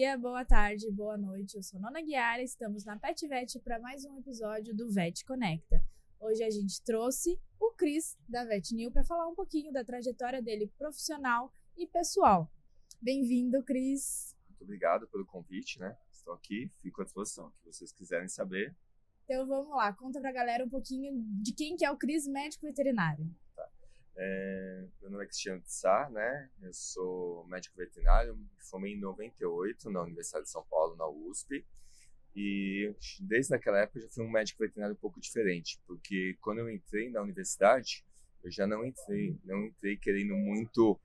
dia, boa tarde, boa noite. Eu sou Nona Guiara, estamos na PetVet para mais um episódio do Vet Conecta. Hoje a gente trouxe o Cris da VetNew para falar um pouquinho da trajetória dele profissional e pessoal. Bem-vindo, Cris. Muito obrigado pelo convite, né? Estou aqui, fico à disposição, se vocês quiserem saber. Então vamos lá, conta pra galera um pouquinho de quem que é o Cris, médico veterinário. Meu nome é Cristiano de Sá, né? Eu sou médico veterinário, me formei em 98 na Universidade de São Paulo, na USP. E desde aquela época eu já fui um médico veterinário um pouco diferente, porque quando eu entrei na universidade, eu já não entrei querendo muito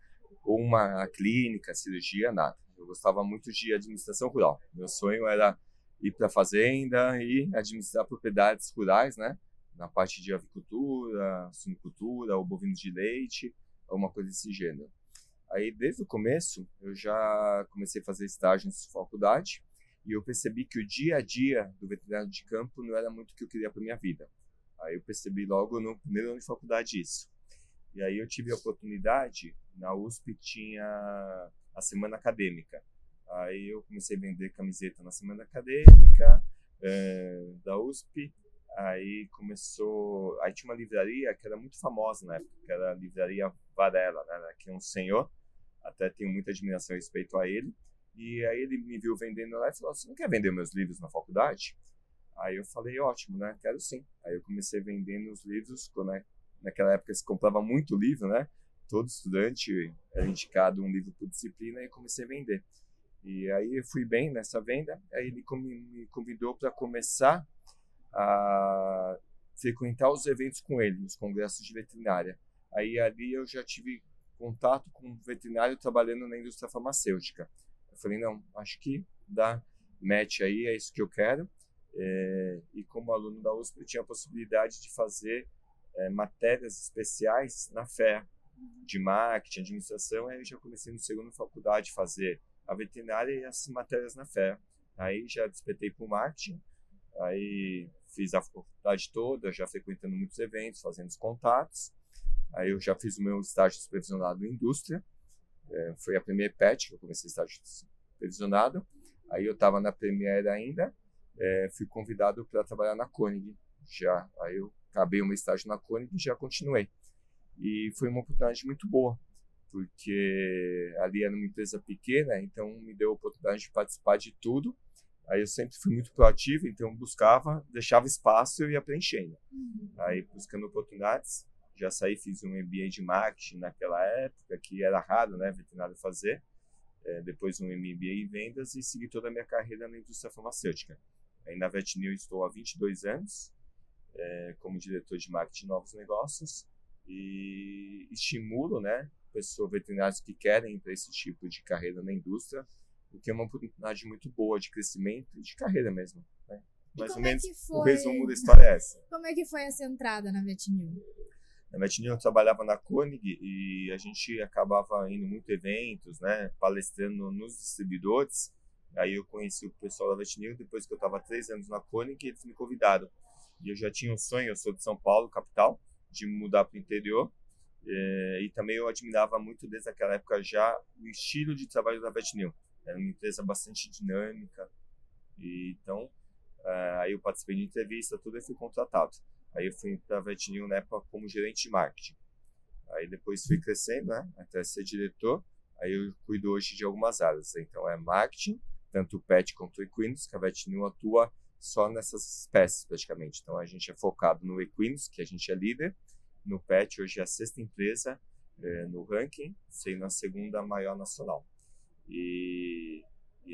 uma clínica, cirurgia, nada. Eu gostava muito de administração rural. Meu sonho era ir para a fazenda e administrar propriedades rurais, né? Na parte de avicultura, suinicultura, ou bovinos de leite, alguma coisa desse gênero. Aí, desde o começo, eu já comecei a fazer estágio na faculdade e eu percebi que o dia a dia do veterinário de campo não era muito o que eu queria para minha vida. Aí eu percebi logo no primeiro ano de faculdade isso. E aí eu tive a oportunidade, na USP tinha a semana acadêmica. Aí eu comecei a vender camiseta na semana acadêmica da USP. Aí tinha uma livraria que era muito famosa na época, que era a livraria Varela, né? Que é um senhor, até tenho muita admiração e respeito a ele. E aí ele me viu vendendo lá e falou: "Você não quer vender meus livros na faculdade?" Aí eu falei: "Ótimo, né? Quero sim." Aí eu comecei vendendo os livros, naquela época se comprava muito livro, né? Todo estudante era indicado um livro por disciplina e comecei a vender. E aí eu fui bem nessa venda, aí ele me convidou para começar a frequentar os eventos com ele, os congressos de veterinária. Aí ali eu já tive contato com um veterinário trabalhando na indústria farmacêutica. Eu falei: "Não, acho que dá match aí, é isso que eu quero." E como aluno da USP eu tinha a possibilidade de fazer matérias especiais na FEA, de marketing, administração. Aí eu já comecei no segundo faculdade a fazer a veterinária e as matérias na FEA. Aí já despetei para o marketing, aí fiz a faculdade toda, já frequentando muitos eventos, fazendo os contatos. Aí eu já fiz o meu estágio supervisionado em indústria, foi a primeira PET que eu comecei estágio supervisionado. Aí eu estava na Premier ainda, fui convidado para trabalhar na Koenig. Aí eu acabei o meu estágio na Koenig e já continuei. E foi uma oportunidade muito boa, porque ali era uma empresa pequena, então me deu a oportunidade de participar de tudo. Aí eu sempre fui muito proativo, então buscava, deixava espaço e eu ia preenchendo. Aí buscando oportunidades, já saí, fiz um MBA de marketing naquela época, que era raro, né, veterinário fazer. Depois um MBA em vendas e segui toda a minha carreira na indústria farmacêutica. Aí na VetNew estou há 22 anos, como diretor de marketing e novos negócios, e estimulo, né, pessoas veterinárias que querem ir para esse tipo de carreira na indústria, porque é uma oportunidade muito boa de crescimento e de carreira mesmo, né? Mais ou menos o resumo da história é essa. Como é que foi essa entrada na VetNew? Na VetNew eu trabalhava na Koenig e a gente acabava indo muito eventos, né, palestrando nos distribuidores. Aí eu conheci o pessoal da VetNew depois que eu estava 3 anos na Koenig e eles me convidaram. E eu já tinha um sonho, eu sou de São Paulo, capital, de mudar para o interior. E também eu admirava muito desde aquela época já o estilo de trabalho da VetNew. Era uma empresa bastante dinâmica. E então, aí eu participei de entrevista, tudo, e fui contratado. Aí eu fui para a VetNew na época como gerente de marketing. Aí depois fui crescendo, né, até ser diretor. Aí eu cuido hoje de algumas áreas. Então é marketing, tanto o pet quanto o equinos, que a VetNew atua só nessas espécies praticamente. Então a gente é focado no equinos, que a gente é líder. No pet hoje é a 6ª empresa no ranking, sendo a 2ª maior nacional. E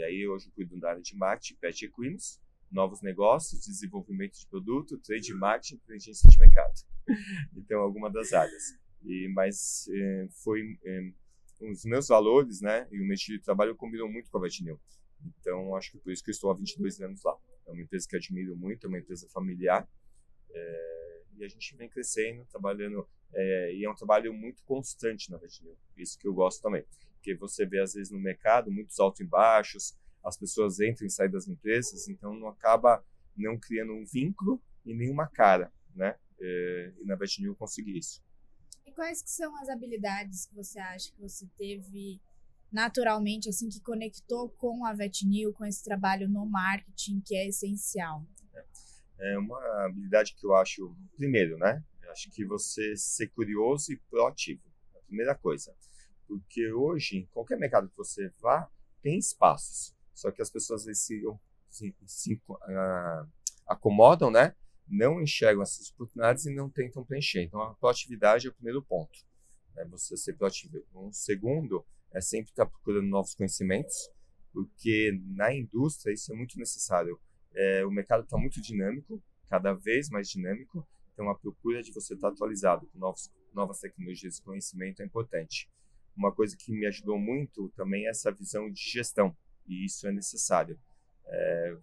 aí hoje eu cuido da área de marketing, pet equinos, novos negócios, desenvolvimento de produto, trade marketing, inteligência de mercado. Então, alguma das áreas. Mas os meus valores, né, e o meu estilo de trabalho combinam muito com a VetNew. Então, acho que por isso que eu estou há 22 anos lá. É uma empresa que eu admiro muito, é uma empresa familiar. E a gente vem crescendo, trabalhando, e é um trabalho muito constante na VetNew. Isso que eu gosto também. Porque você vê, às vezes, no mercado, muitos altos e baixos, as pessoas entram e saem das empresas, então não acaba não criando um vínculo e nenhuma cara, né? E na VetNew eu consegui isso. E quais que são as habilidades que você acha que você teve naturalmente, assim, que conectou com a VetNew, com esse trabalho no marketing, que é essencial? É uma habilidade que eu acho, primeiro, né? Eu acho que você ser curioso e proativo, é a primeira coisa. Porque hoje, em qualquer mercado que você vá, tem espaços. Só que as pessoas às vezes acomodam, né? Não enxergam essas oportunidades e não tentam preencher. Então, a proatividade é o primeiro ponto. Né? Você ser proativo. Um segundo é sempre estar procurando novos conhecimentos, porque na indústria isso é muito necessário. O mercado está muito dinâmico, cada vez mais dinâmico, então a procura de você estar atualizado com novas tecnologias e conhecimento é importante. Uma coisa que me ajudou muito também é essa visão de gestão, e isso é necessário.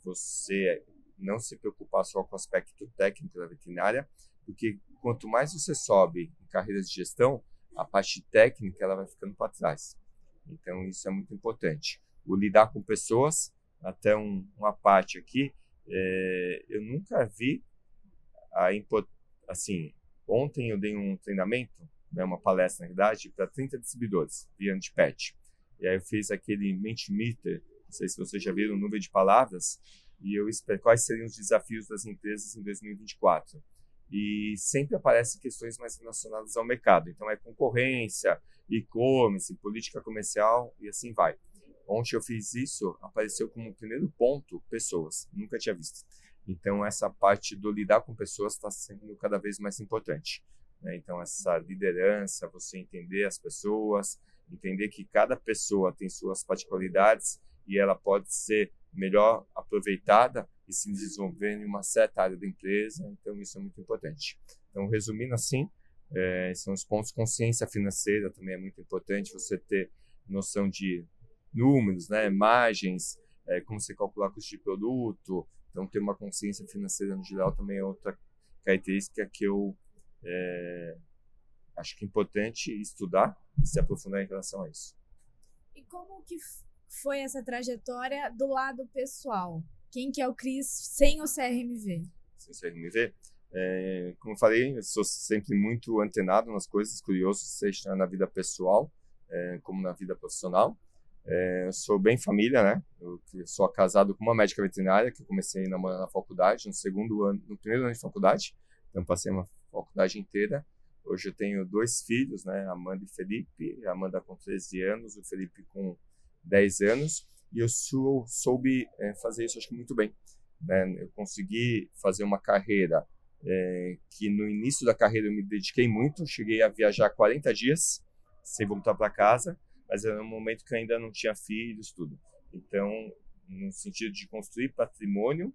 Você não se preocupar só com o aspecto técnico da veterinária, porque quanto mais você sobe em carreiras de gestão, a parte técnica ela vai ficando para trás. Então isso é muito importante. O lidar com pessoas, até uma parte aqui, eu nunca vi assim, ontem eu dei um treinamento, né, uma palestra na verdade, para 30 distribuidores, via de pet. E aí eu fiz aquele Mentimeter, não sei se vocês já viram o número de palavras, e eu espero quais seriam os desafios das empresas em 2024. E sempre aparecem questões mais relacionadas ao mercado. Então é concorrência, e-commerce, política comercial e assim vai. Ontem eu fiz isso, apareceu como primeiro ponto pessoas, nunca tinha visto. Então essa parte do lidar com pessoas está sendo cada vez mais importante. Né? Então essa liderança, você entender as pessoas, entender que cada pessoa tem suas particularidades e ela pode ser melhor aproveitada e se desenvolver em uma certa área da empresa. Então isso é muito importante. Então resumindo assim, são os pontos. Consciência financeira também é muito importante, você ter noção de números, né, margens, como você calcular custo de produto. Então, ter uma consciência financeira no geral também é outra característica que eu acho que é importante estudar e se aprofundar em relação a isso. E como que foi essa trajetória do lado pessoal? Quem que é o Cris sem o CRMV? Sem o CRMV? Como eu falei, eu sou sempre muito antenado nas coisas, curioso, seja na vida pessoal como na vida profissional. Eu sou bem família, né? Eu sou casado com uma médica veterinária que eu comecei namorando na faculdade, no primeiro ano de faculdade. Então passei uma faculdade inteira. Hoje eu tenho 2 filhos, né? Amanda e Felipe. A Amanda com 13 anos, o Felipe com 10 anos. E eu soube fazer isso, acho que muito bem. Né? Eu consegui fazer uma carreira que no início da carreira eu me dediquei muito. Cheguei a viajar 40 dias sem voltar para casa. Mas era um momento que eu ainda não tinha filhos, tudo. Então, no sentido de construir patrimônio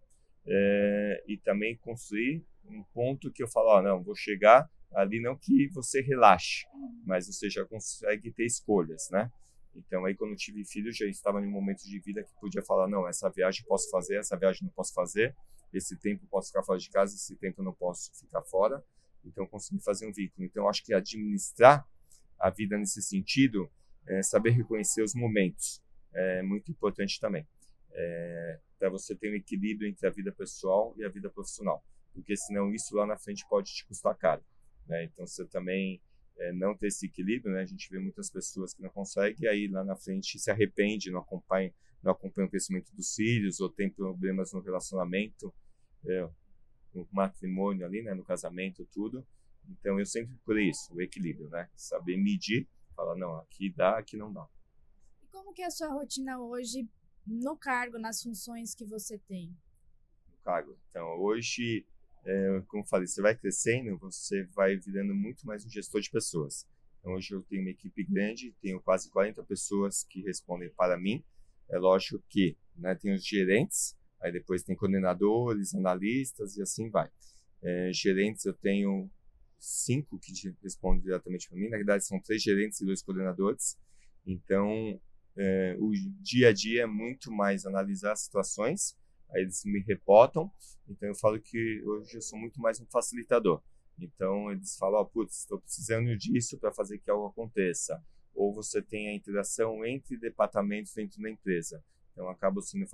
e também construir um ponto que eu falo, não, vou chegar ali, não que você relaxe, mas você já consegue ter escolhas, né? Então, aí quando eu tive filhos, já estava em um momento de vida que podia falar, não, essa viagem posso fazer, essa viagem não posso fazer, esse tempo posso ficar fora de casa, esse tempo não posso ficar fora. Então, eu consegui fazer um vínculo. Então, eu acho que administrar a vida nesse sentido, saber reconhecer os momentos é muito importante também, para você ter um equilíbrio entre a vida pessoal e a vida profissional, porque senão isso lá na frente pode te custar caro, né? Então você também não ter esse equilíbrio, né? A gente vê muitas pessoas que não conseguem e aí lá na frente se arrepende, não acompanha o crescimento dos filhos ou tem problemas no relacionamento, no matrimônio ali, né? No casamento, tudo. Então eu sempre procurei isso, o equilíbrio, né? Saber medir. Fala, não, aqui dá, aqui não dá. E como que é a sua rotina hoje no cargo, nas funções que você tem? No cargo. Então, hoje, como eu falei, você vai crescendo, você vai virando muito mais um gestor de pessoas. Então, hoje eu tenho uma equipe grande, tenho quase 40 pessoas que respondem para mim. É lógico que, né, tem os gerentes, aí depois tem coordenadores, analistas e assim vai. Gerentes eu tenho 5 que respondem diretamente para mim. Na verdade, são 3 gerentes e 2 coordenadores. Então, o dia a dia é muito mais analisar as situações. Aí eles me reportam. Então, eu falo que hoje eu sou muito mais um facilitador. Então, eles falam, putz, estou precisando disso para fazer que algo aconteça. Ou você tem a interação entre departamentos dentro da empresa. Então, eu acabo sendo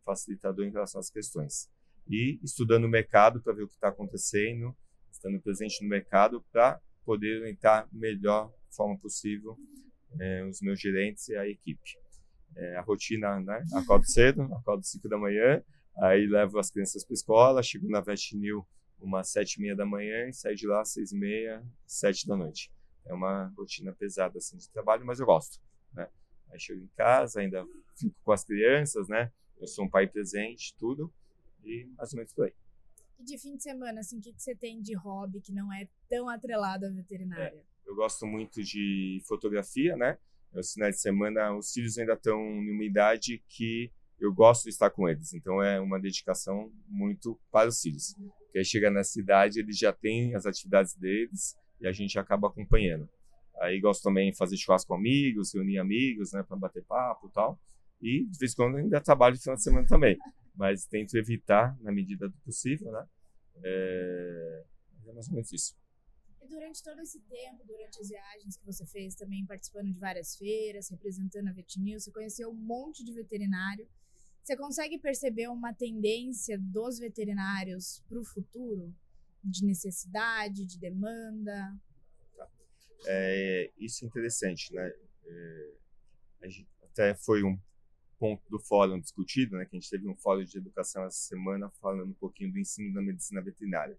facilitador em relação às questões. E estudando o mercado para ver o que está acontecendo, estando presente no mercado para poder orientar melhor forma possível os meus gerentes e a equipe. A rotina, né? Acordo cedo, acordo 5 da manhã, aí levo as crianças para a escola, chego na VetNew umas 7h30 da manhã e saio de lá às 6h30, 7 da noite. É uma rotina pesada assim, de trabalho, mas eu gosto, né? Aí chego em casa, ainda fico com as crianças, né? Eu sou um pai presente, tudo, e mais ou menos por aí. E de fim de semana, assim, o que você tem de hobby que não é tão atrelado à veterinária? Eu gosto muito de fotografia, né? Os finais de semana, os filhos ainda estão em uma idade que eu gosto de estar com eles. Então, é uma dedicação muito para os filhos. Porque aí chega nessa idade, eles já têm as atividades deles e a gente acaba acompanhando. Aí gosto também de fazer churrasco com amigos, reunir amigos, né? Para bater papo e tal. E, de vez em quando, ainda trabalho no final de semana também. Mas tento evitar, na medida do possível, né? É mais ou menos isso. E durante todo esse tempo, durante as viagens que você fez, também participando de várias feiras, representando a VetNew, você conheceu um monte de veterinário. Você consegue perceber uma tendência dos veterinários para o futuro? De necessidade, de demanda? Isso é interessante, né? Até foi um ponto do fórum discutido, né? Que a gente teve um fórum de educação essa semana falando um pouquinho do ensino da medicina veterinária.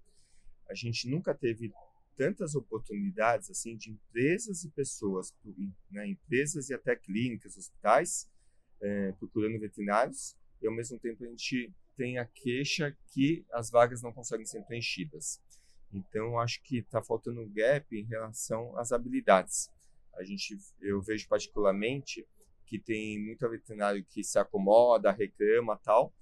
A gente nunca teve tantas oportunidades assim de empresas e pessoas, né, empresas e até clínicas, hospitais, procurando veterinários, e ao mesmo tempo a gente tem a queixa que as vagas não conseguem ser preenchidas. Então, acho que está faltando um gap em relação às habilidades. Eu vejo particularmente que tem muito veterinário que se acomoda, reclama tal,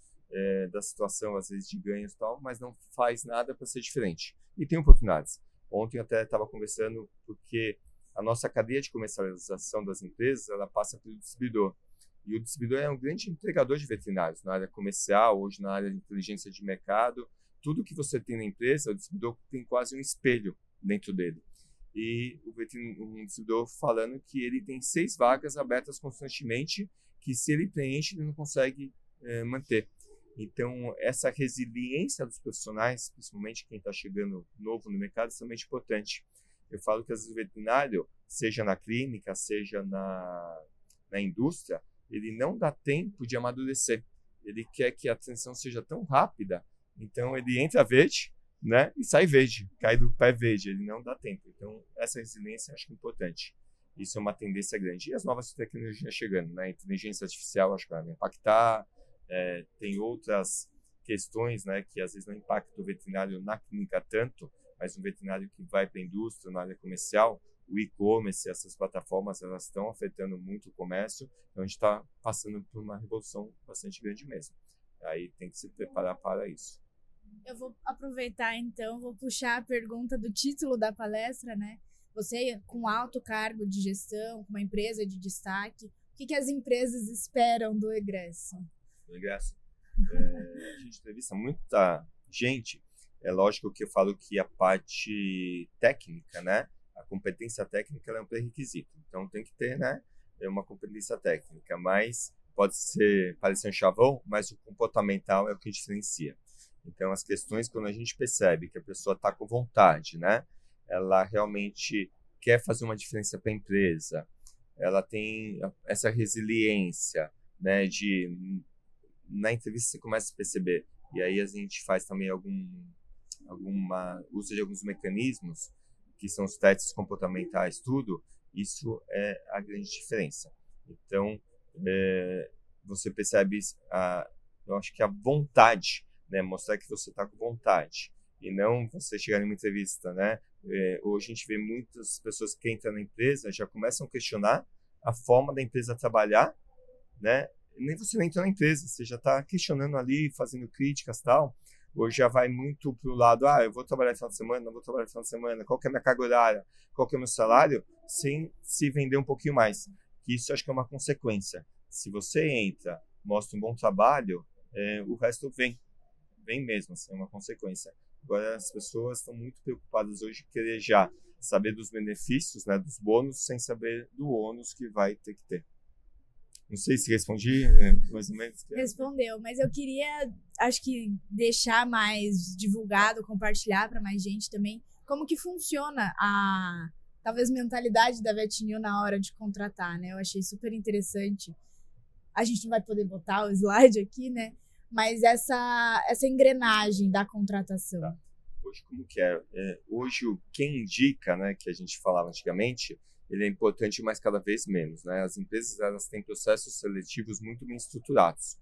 da situação às vezes de ganhos tal, mas não faz nada para ser diferente. E tem oportunidades. Ontem eu até estava conversando porque a nossa cadeia de comercialização das empresas, ela passa pelo distribuidor. E o distribuidor é um grande entregador de veterinários na área comercial, hoje na área de inteligência de mercado. Tudo que você tem na empresa, o distribuidor tem quase um espelho dentro dele. E um distribuidor falando que ele tem 6 vagas abertas constantemente, que se ele preenche, ele não consegue manter. Então, essa resiliência dos profissionais, principalmente quem está chegando novo no mercado, é extremamente importante. Eu falo que, às vezes, o veterinário, seja na clínica, seja na indústria, ele não dá tempo de amadurecer. Ele quer que a transição seja tão rápida, então ele entra verde, né, e sai verde, cai do pé verde, ele não dá tempo. Então, essa resiliência eu acho que é importante. Isso é uma tendência grande. E as novas tecnologias chegando, né? A inteligência artificial, acho que vai impactar. Tem outras questões, né, que às vezes não impactam o veterinário na clínica tanto, mas um veterinário que vai para a indústria, na área comercial, o e-commerce, essas plataformas, elas estão afetando muito o comércio, então a gente está passando por uma revolução bastante grande mesmo. Aí tem que se preparar para isso. Eu vou aproveitar então, vou puxar a pergunta do título da palestra, né? Você com alto cargo de gestão, com uma empresa de destaque, o que as empresas esperam do egresso? Do egresso? A gente entrevista muita gente. É lógico que eu falo que a parte técnica, né? A competência técnica ela é um pré-requisito. Então tem que ter, né? Uma competência técnica, mas pode parecer um chavão, mas o comportamental é o que diferencia. Então, as questões, quando a gente percebe que a pessoa está com vontade, né? Ela realmente quer fazer uma diferença para a empresa, ela tem essa resiliência, né? Na entrevista você começa a perceber, e aí a gente faz também uso de alguns mecanismos, que são os testes comportamentais, tudo, isso é a grande diferença. Então, você percebe, eu acho que a vontade, né, mostrar que você está com vontade e não você chegar em uma entrevista, né? Hoje a gente vê muitas pessoas que entram na empresa já começam a questionar a forma da empresa trabalhar, né? Nem você nem entrou na empresa, você já está questionando ali, fazendo críticas e tal. Hoje já vai muito para o lado, eu vou trabalhar no final de semana, não vou trabalhar no final de semana, qual que é a minha carga horária, qual que é o meu salário, sem se vender um pouquinho mais. Isso acho que é uma consequência. Se você entra, mostra um bom trabalho, o resto vem mesmo, assim, é uma consequência. Agora as pessoas estão muito preocupadas hoje em querer já saber dos benefícios, né, dos bônus, sem saber do ônus que vai ter que ter. Não sei se respondi, mais ou menos. Respondeu, mas eu queria, acho que deixar mais divulgado, compartilhar para mais gente também, como que funciona talvez, mentalidade da VetNew na hora de contratar, né? Eu achei super interessante. A gente não vai poder botar o slide aqui, né? Mas essa engrenagem da contratação. Tá. Hoje, como que é? Hoje, quem indica, né, que a gente falava antigamente, ele é importante, mas cada vez menos, né? As empresas, elas têm processos seletivos muito bem estruturados.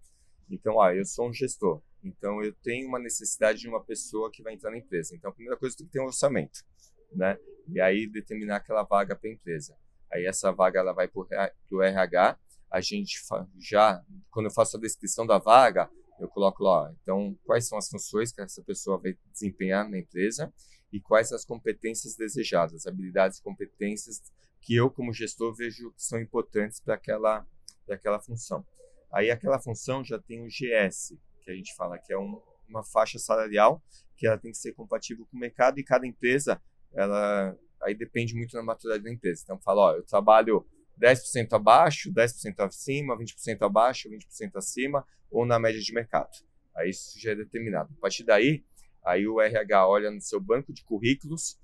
Então, eu sou um gestor, então eu tenho uma necessidade de uma pessoa que vai entrar na empresa. Então, a primeira coisa, tem que ter um orçamento, né? E aí determinar aquela vaga para a empresa. Aí essa vaga ela vai para o RH. A gente já, quando eu faço a descrição da vaga, eu coloco lá, então, quais são as funções que essa pessoa vai desempenhar na empresa e quais as competências desejadas, habilidades e competências que eu, como gestor, vejo que são importantes para aquela função. Aí aquela função já tem o GS, que a gente fala que é uma faixa salarial, que ela tem que ser compatível com o mercado, e cada empresa, aí depende muito da maturidade da empresa. Então, fala, eu trabalho 10% abaixo, 10% acima, 20% abaixo, 20% acima, ou na média de mercado. Aí isso já é determinado. A partir daí, aí o RH olha no seu banco de currículos,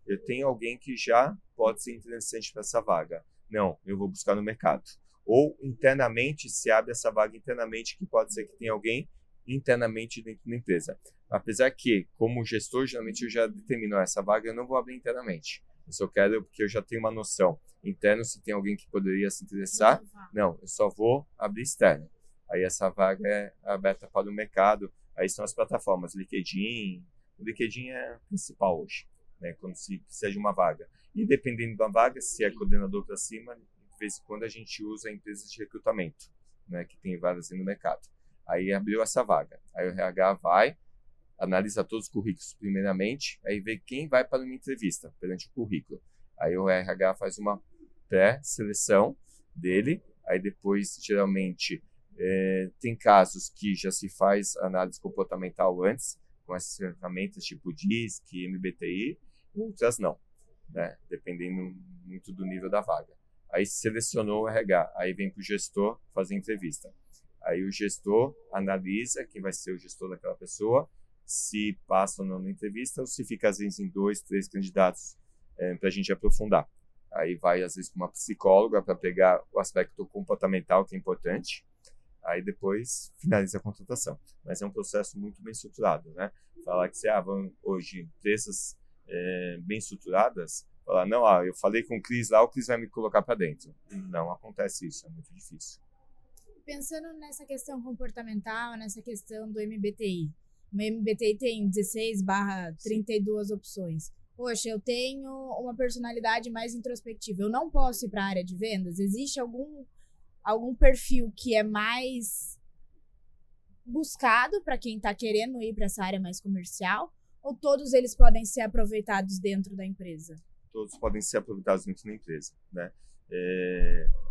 eu tenho alguém que já pode ser interessante para essa vaga. Não, eu vou buscar no mercado. Ou internamente, se abre essa vaga internamente, que pode ser que tenha alguém internamente dentro da empresa. Apesar que, como gestor, geralmente eu já determino essa vaga, eu não vou abrir internamente. Eu só quero, porque eu já tenho uma noção interna, se tem alguém que poderia se interessar. Não, eu só vou abrir externo. Aí essa vaga é aberta para o mercado. Aí são as plataformas, LinkedIn. O LinkedIn é o principal hoje, né, quando se precisa de uma vaga. E dependendo da vaga, se é coordenador para cima, de vez em quando a gente usa empresas de recrutamento, né, que tem várias aí no mercado. Aí abriu essa vaga. Aí o RH vai, analisa todos os currículos primeiramente, aí vê quem vai para uma entrevista perante o currículo. Aí o RH faz uma pré-seleção dele, aí depois, geralmente, tem casos que já se faz análise comportamental antes, com essas ferramentas tipo DISC, MBTI, outras não, né? Dependendo muito do nível da vaga. Aí selecionou o RH, aí vem para o gestor fazer entrevista. Aí o gestor analisa quem vai ser o gestor daquela pessoa, se passa ou não na entrevista, ou se fica às vezes em 2, 3 candidatos para a gente aprofundar. Aí vai às vezes para uma psicóloga para pegar o aspecto comportamental, que é importante. Aí depois finaliza a contratação. Mas é um processo muito bem estruturado, né? Falar que vão hoje empresas bem estruturadas, falar, não, eu falei com o Cris lá, o Cris vai me colocar para dentro. Não acontece isso, é muito difícil. Pensando nessa questão comportamental, nessa questão do MBTI. O MBTI tem 16/32 opções. Poxa, eu tenho uma personalidade mais introspectiva. Eu não posso ir para a área de vendas? Existe algum perfil que é mais buscado para quem está querendo ir para essa área mais comercial? Ou todos eles podem ser aproveitados dentro da empresa? Todos podem ser aproveitados dentro da empresa, né?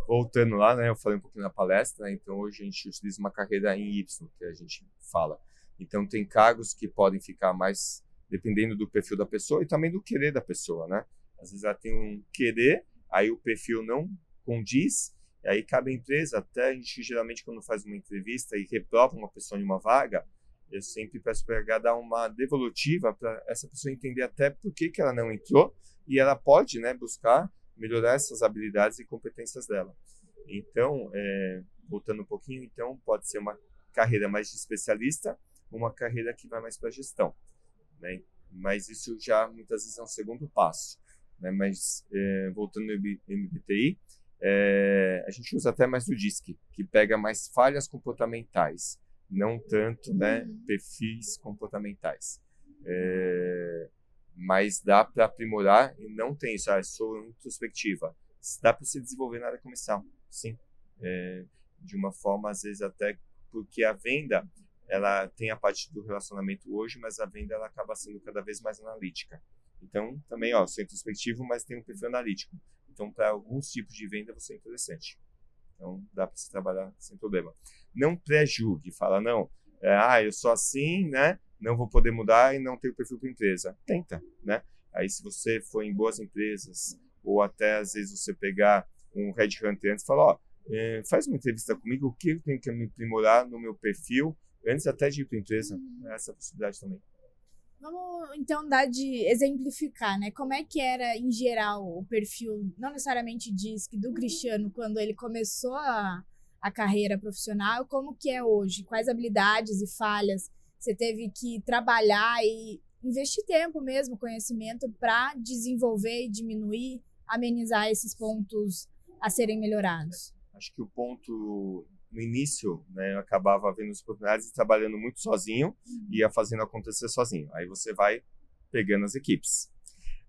Voltando lá, né, eu falei um pouquinho na palestra, né, então hoje a gente utiliza uma carreira em Y, que a gente fala. Então tem cargos que podem ficar mais dependendo do perfil da pessoa e também do querer da pessoa, né? Às vezes ela tem um querer, aí o perfil não condiz, e aí cabe à empresa, até a gente geralmente quando faz uma entrevista e reprova uma pessoa em uma vaga, eu sempre peço para o RH dar uma devolutiva para essa pessoa entender até por que ela não entrou, e ela pode, né, buscar melhorar essas habilidades e competências dela. Então, voltando um pouquinho, então pode ser uma carreira mais de especialista, uma carreira que vai mais para a gestão, né? Mas isso já muitas vezes é um segundo passo, né? Mas voltando no MBTI, a gente usa até mais o DISC, que pega mais falhas comportamentais, não tanto, né, perfis comportamentais. Mas dá para aprimorar e não tem isso, sou introspectiva. Dá para se desenvolver na área comercial, sim. De uma forma, às vezes, até porque a venda, ela tem a parte do relacionamento hoje, mas a venda ela acaba sendo cada vez mais analítica. Então, também, sou introspectivo, mas tenho um perfil analítico. Então, para alguns tipos de venda, você é interessante. Então, dá para se trabalhar sem problema. Não pré-julgue, fala, não, eu sou assim, né? Não vou poder mudar e não tenho perfil para empresa. Tenta, né? Aí, se você for em boas empresas, ou até, às vezes, você pegar um headhunter antes e falar, faz uma entrevista comigo, o que eu tenho que me aprimorar no meu perfil, antes até de ir para a empresa. Essa possibilidade também. Vamos, então, exemplificar, né? Como é que era, em geral, o perfil, não necessariamente do Cristiano, quando ele começou a carreira profissional, como que é hoje? Quais habilidades e falhas você teve que trabalhar e investir tempo mesmo, conhecimento, para desenvolver e diminuir, amenizar esses pontos a serem melhorados? Acho que o ponto, no início, né, eu acabava vendo as oportunidades e trabalhando muito sozinho, e ia fazendo acontecer sozinho. Aí você vai pegando as equipes.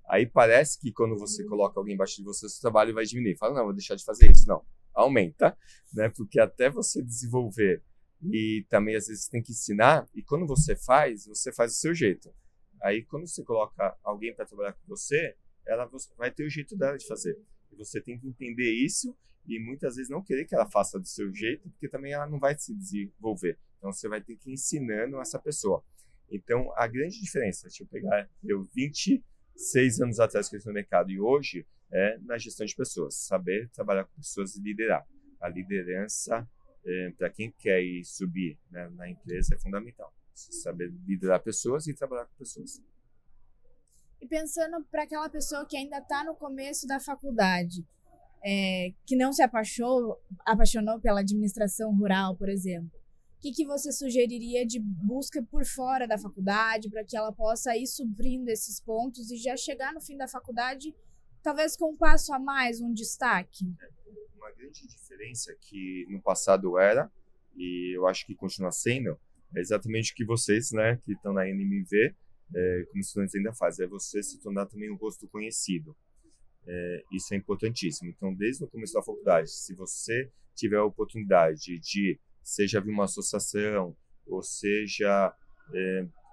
Aí parece que quando você coloca alguém embaixo de você, o seu trabalho vai diminuir. Fala, não, vou deixar de fazer isso. Não, aumenta, né? Porque até você desenvolver e também às vezes tem que ensinar, e quando você faz do seu jeito. Aí quando você coloca alguém para trabalhar com você, ela vai ter o jeito dela de fazer. E você tem que entender isso e muitas vezes não querer que ela faça do seu jeito, porque também ela não vai se desenvolver. Então você vai ter que ir ensinando essa pessoa. Então a grande diferença, deixa eu pegar, eu 26 anos atrás que eu estou no mercado e hoje é na gestão de pessoas, saber trabalhar com pessoas e liderar. A liderança, para quem quer ir subir, né, na empresa, é fundamental. Saber liderar pessoas e trabalhar com pessoas. E pensando para aquela pessoa que ainda está no começo da faculdade, que não se apaixonou pela administração rural, por exemplo, o que você sugeriria de busca por fora da faculdade para que ela possa ir suprindo esses pontos e já chegar no fim da faculdade, talvez com um passo a mais, um destaque? Uma grande diferença que no passado era, e eu acho que continua sendo, é exatamente o que vocês, né, que estão na NMV, como estudantes ainda fazem, é você se tornar também um rosto conhecido. Isso é importantíssimo. Então, desde o começo da faculdade, se você tiver a oportunidade de, seja vir uma associação, ou seja,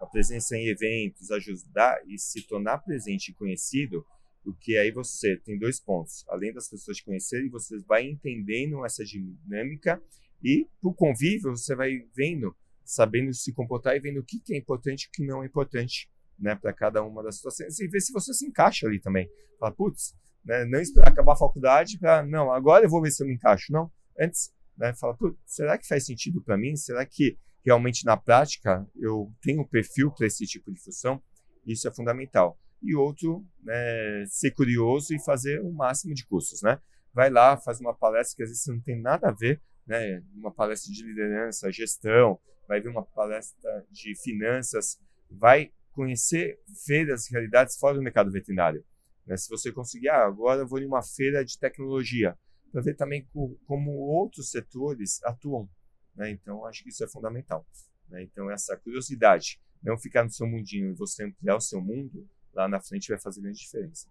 a presença em eventos, ajudar e se tornar presente e conhecido, porque aí você tem 2 pontos. Além das pessoas te conhecerem, você vai entendendo essa dinâmica e, por convívio, você vai vendo, sabendo se comportar e vendo o que é importante e o que não é importante, né, para cada uma das situações. E ver se você se encaixa ali também. Fala, putz, né, não esperar acabar a faculdade para, não, agora eu vou ver se eu me encaixo. Não, antes, né, fala, putz, será que faz sentido para mim? Será que realmente na prática eu tenho perfil para esse tipo de função? Isso é fundamental. E outro, né, ser curioso e fazer o máximo de cursos, né? Vai lá, faz uma palestra que às vezes não tem nada a ver, né? Uma palestra de liderança, gestão, vai ver uma palestra de finanças, vai conhecer feiras, realidades fora do mercado veterinário. Né? Se você conseguir, agora eu vou em uma feira de tecnologia, para ver também como outros setores atuam. Né? Então, acho que isso é fundamental. Né? Então, essa curiosidade, não ficar no seu mundinho e você ampliar o seu mundo, lá na frente vai fazer grande diferença.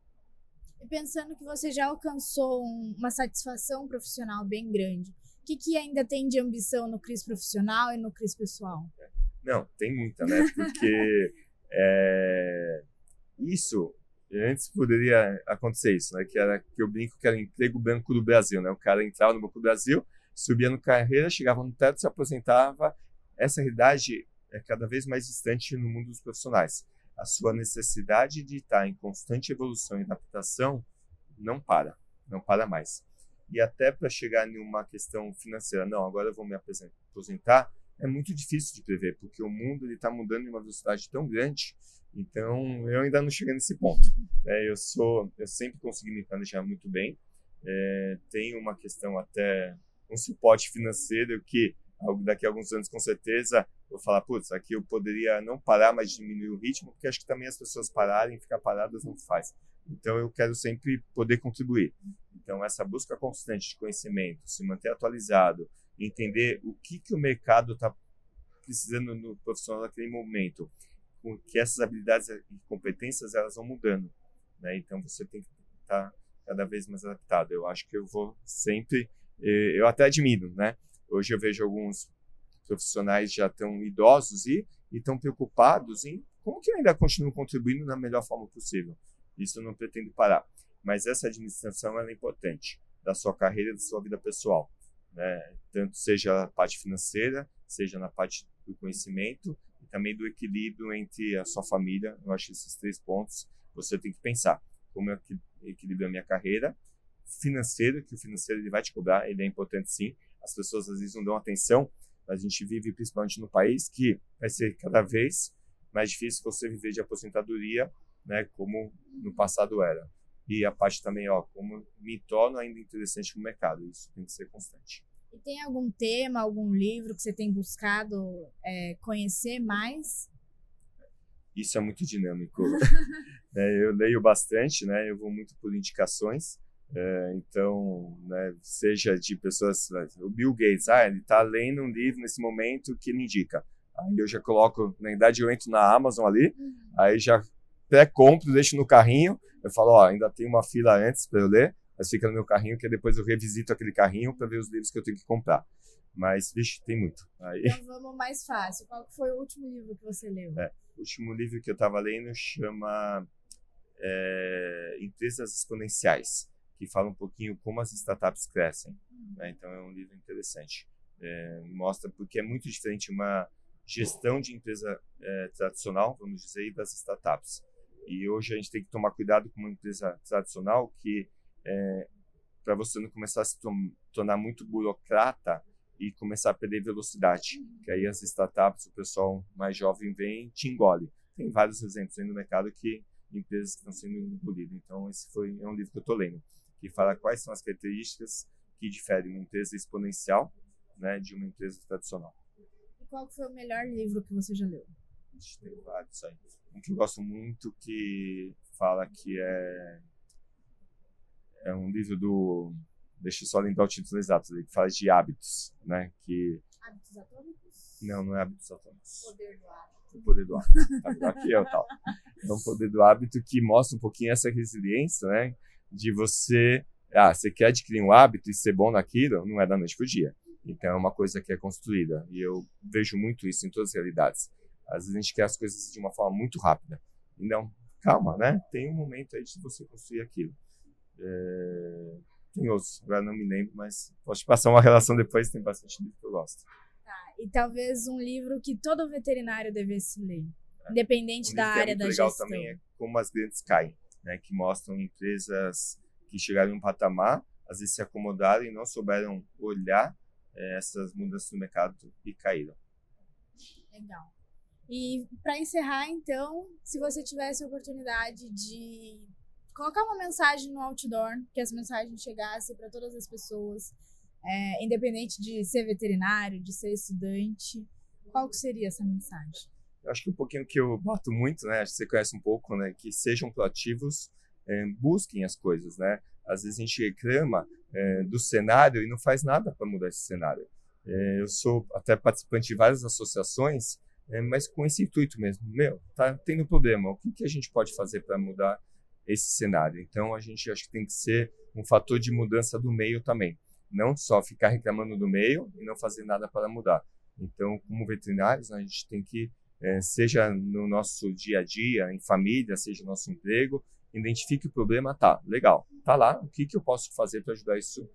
E pensando que você já alcançou uma satisfação profissional bem grande, o que ainda tem de ambição no Cris profissional e no Cris pessoal? Não, tem muita, né? Porque isso, antes poderia acontecer isso, né? Que eu brinco que era o emprego branco do Brasil, né? O cara entrava no Banco do Brasil, subia no carreira, chegava no teto, se aposentava. Essa realidade é cada vez mais distante no mundo dos profissionais. A sua necessidade de estar em constante evolução e adaptação não para mais. E até para chegar em uma questão financeira, não, agora eu vou me aposentar, é muito difícil de prever, porque o mundo está mudando em uma velocidade tão grande, então eu ainda não cheguei nesse ponto. Eu sempre consegui me planejar muito bem, tenho uma questão até, um suporte financeiro que daqui a alguns anos, com certeza, vou falar, putz, aqui eu poderia não parar, mas diminuir o ritmo, porque acho que também as pessoas pararem, ficar paradas não faz. Então, eu quero sempre poder contribuir. Então, essa busca constante de conhecimento, se manter atualizado, entender o que o mercado está precisando no profissional naquele momento, que essas habilidades e competências, elas vão mudando. Né? Então, você tem que estar cada vez mais adaptado. Eu acho que eu vou sempre... Eu até admiro, né? Hoje eu vejo alguns profissionais já tão idosos e estão preocupados em como que eu ainda continuo contribuindo da melhor forma possível. Isso eu não pretendo parar. Mas essa administração ela é importante da sua carreira e da sua vida pessoal. Né? Tanto seja a parte financeira, seja na parte do conhecimento e também do equilíbrio entre a sua família. Eu acho que esses 3 pontos você tem que pensar. Como eu equilibro a minha carreira financeira, que o financeiro ele vai te cobrar, ele é importante sim. As pessoas às vezes não dão atenção, a gente vive principalmente no país que vai ser cada vez mais difícil você viver de aposentadoria, né, como no passado era. E a parte também, como me torno ainda interessante no mercado, isso tem que ser constante. E tem algum tema, algum livro que você tem buscado conhecer mais? Isso é muito dinâmico. Eu leio bastante, né? Eu vou muito por indicações. Então, né, seja de pessoas... O Bill Gates, ele está lendo um livro nesse momento que ele indica. Aí eu já coloco, na verdade eu entro na Amazon ali, aí já pré-compro, deixo no carrinho. Eu falo, ainda tem uma fila antes para eu ler, mas fica no meu carrinho, que depois eu revisito aquele carrinho para ver os livros que eu tenho que comprar. Mas, vixe, tem muito. Aí... Então vamos mais fácil. Qual foi o último livro que você leu? O último livro que eu estava lendo chama Empresas Exponenciais, que fala um pouquinho como as startups crescem. Né? Então é um livro interessante. Mostra porque é muito diferente uma gestão de empresa tradicional, vamos dizer, e das startups. E hoje a gente tem que tomar cuidado com uma empresa tradicional que, para você não começar a se tornar muito burocrata e começar a perder velocidade, que aí as startups, o pessoal mais jovem vem e te engole. Tem vários exemplos aí no mercado que empresas que estão sendo engolidas. Então esse é um livro que eu estou lendo, que fala quais são as características que diferem uma empresa exponencial, né, de uma empresa tradicional. E qual foi o melhor livro que você já leu? Tem vários aí. Um que eu gosto muito, que fala que é um livro do... Deixa eu só lembrar o título exato, que fala de hábitos, né? Hábitos Atômicos? Não é Hábitos Atômicos. Poder do Hábito. O Poder do Hábito. Aqui é o tal. É um Poder do Hábito que mostra um pouquinho essa resiliência, né? De você... você quer adquirir um hábito e ser bom naquilo, não é da noite pro dia. Então é uma coisa que é construída. E eu vejo muito isso em todas as realidades. Às vezes a gente quer as coisas de uma forma muito rápida. E não, calma, né? Tem um momento aí de você construir aquilo. Tem outros, agora não me lembro, mas posso te passar uma relação depois, tem bastante livro que eu gosto. Tá, e talvez um livro que todo veterinário devesse ler, independente da área da gestão. O livro também é Como as Grandes Caem, né? Que mostram empresas que chegaram em um patamar, às vezes se acomodaram e não souberam olhar essas mudanças no mercado e caíram. Legal. E para encerrar, então, se você tivesse a oportunidade de colocar uma mensagem no outdoor, que essa mensagem chegasse para todas as pessoas, independente de ser veterinário, de ser estudante, qual que seria essa mensagem? Eu acho que um pouquinho que eu bato muito, né? Acho que você conhece um pouco, né? Que sejam proativos, busquem as coisas, né? Às vezes a gente reclama do cenário e não faz nada para mudar esse cenário. Eu sou até participante de várias associações, mas com esse intuito mesmo. Tá tendo problema, o que a gente pode fazer para mudar esse cenário? Então a gente acho que tem que ser um fator de mudança do meio também. Não só ficar reclamando do meio e não fazer nada para mudar. Então, como veterinários, a gente tem que, seja no nosso dia a dia, em família, seja no nosso emprego, identifique o problema, legal, tá lá, o que eu posso fazer para ajudar isso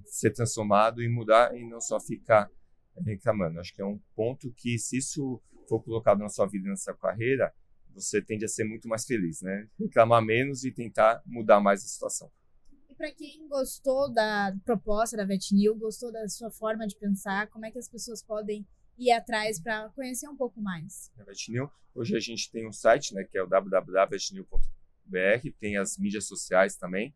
ser transformado e mudar e não só ficar reclamando. Acho que é um ponto que, se isso for colocado na sua vida, na sua carreira, você tende a ser muito mais feliz, né? Reclamar menos e tentar mudar mais a situação. E para quem gostou da proposta da VetNew, gostou da sua forma de pensar, como é que as pessoas podem ir atrás para conhecer um pouco mais? A VetNew, hoje a gente tem um site, né, que é o www.vetnew.br, tem as mídias sociais também,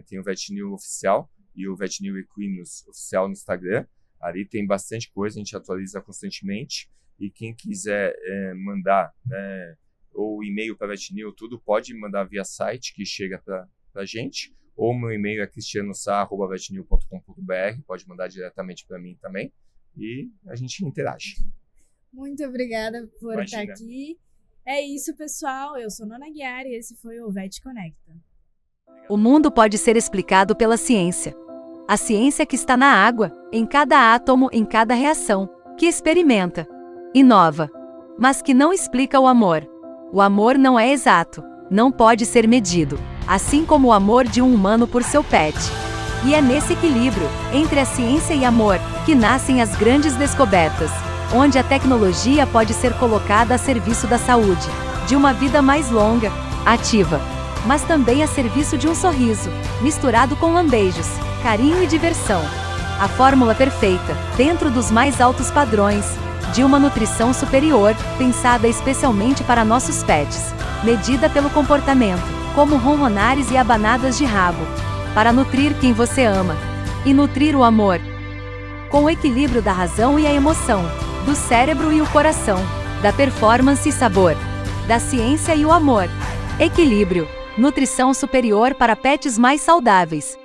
tem o VetNew Oficial e o VetNew Equinos Oficial no Instagram. Ali tem bastante coisa, a gente atualiza constantemente. E quem quiser mandar, né, ou e-mail para a VetNew, tudo pode mandar via site que chega para a gente. Ou meu e-mail é cristianosa@vetnew.com.br, pode mandar diretamente para mim também. E a gente interage. Muito obrigada por estar aqui. É isso, pessoal. Eu sou Nona Guiar e esse foi o Vet Conecta. O mundo pode ser explicado pela ciência. A ciência que está na água, em cada átomo, em cada reação, que experimenta, inova, mas que não explica o amor. O amor não é exato, não pode ser medido, assim como o amor de um humano por seu pet. E é nesse equilíbrio, entre a ciência e amor, que nascem as grandes descobertas, onde a tecnologia pode ser colocada a serviço da saúde, de uma vida mais longa, ativa, mas também a serviço de um sorriso, misturado com lambejos, carinho e diversão. A fórmula perfeita, dentro dos mais altos padrões, de uma nutrição superior, pensada especialmente para nossos pets, medida pelo comportamento, como ronronares e abanadas de rabo, para nutrir quem você ama e nutrir o amor, com o equilíbrio da razão e a emoção, do cérebro e o coração, da performance e sabor, da ciência e o amor. Equilíbrio, nutrição superior para pets mais saudáveis.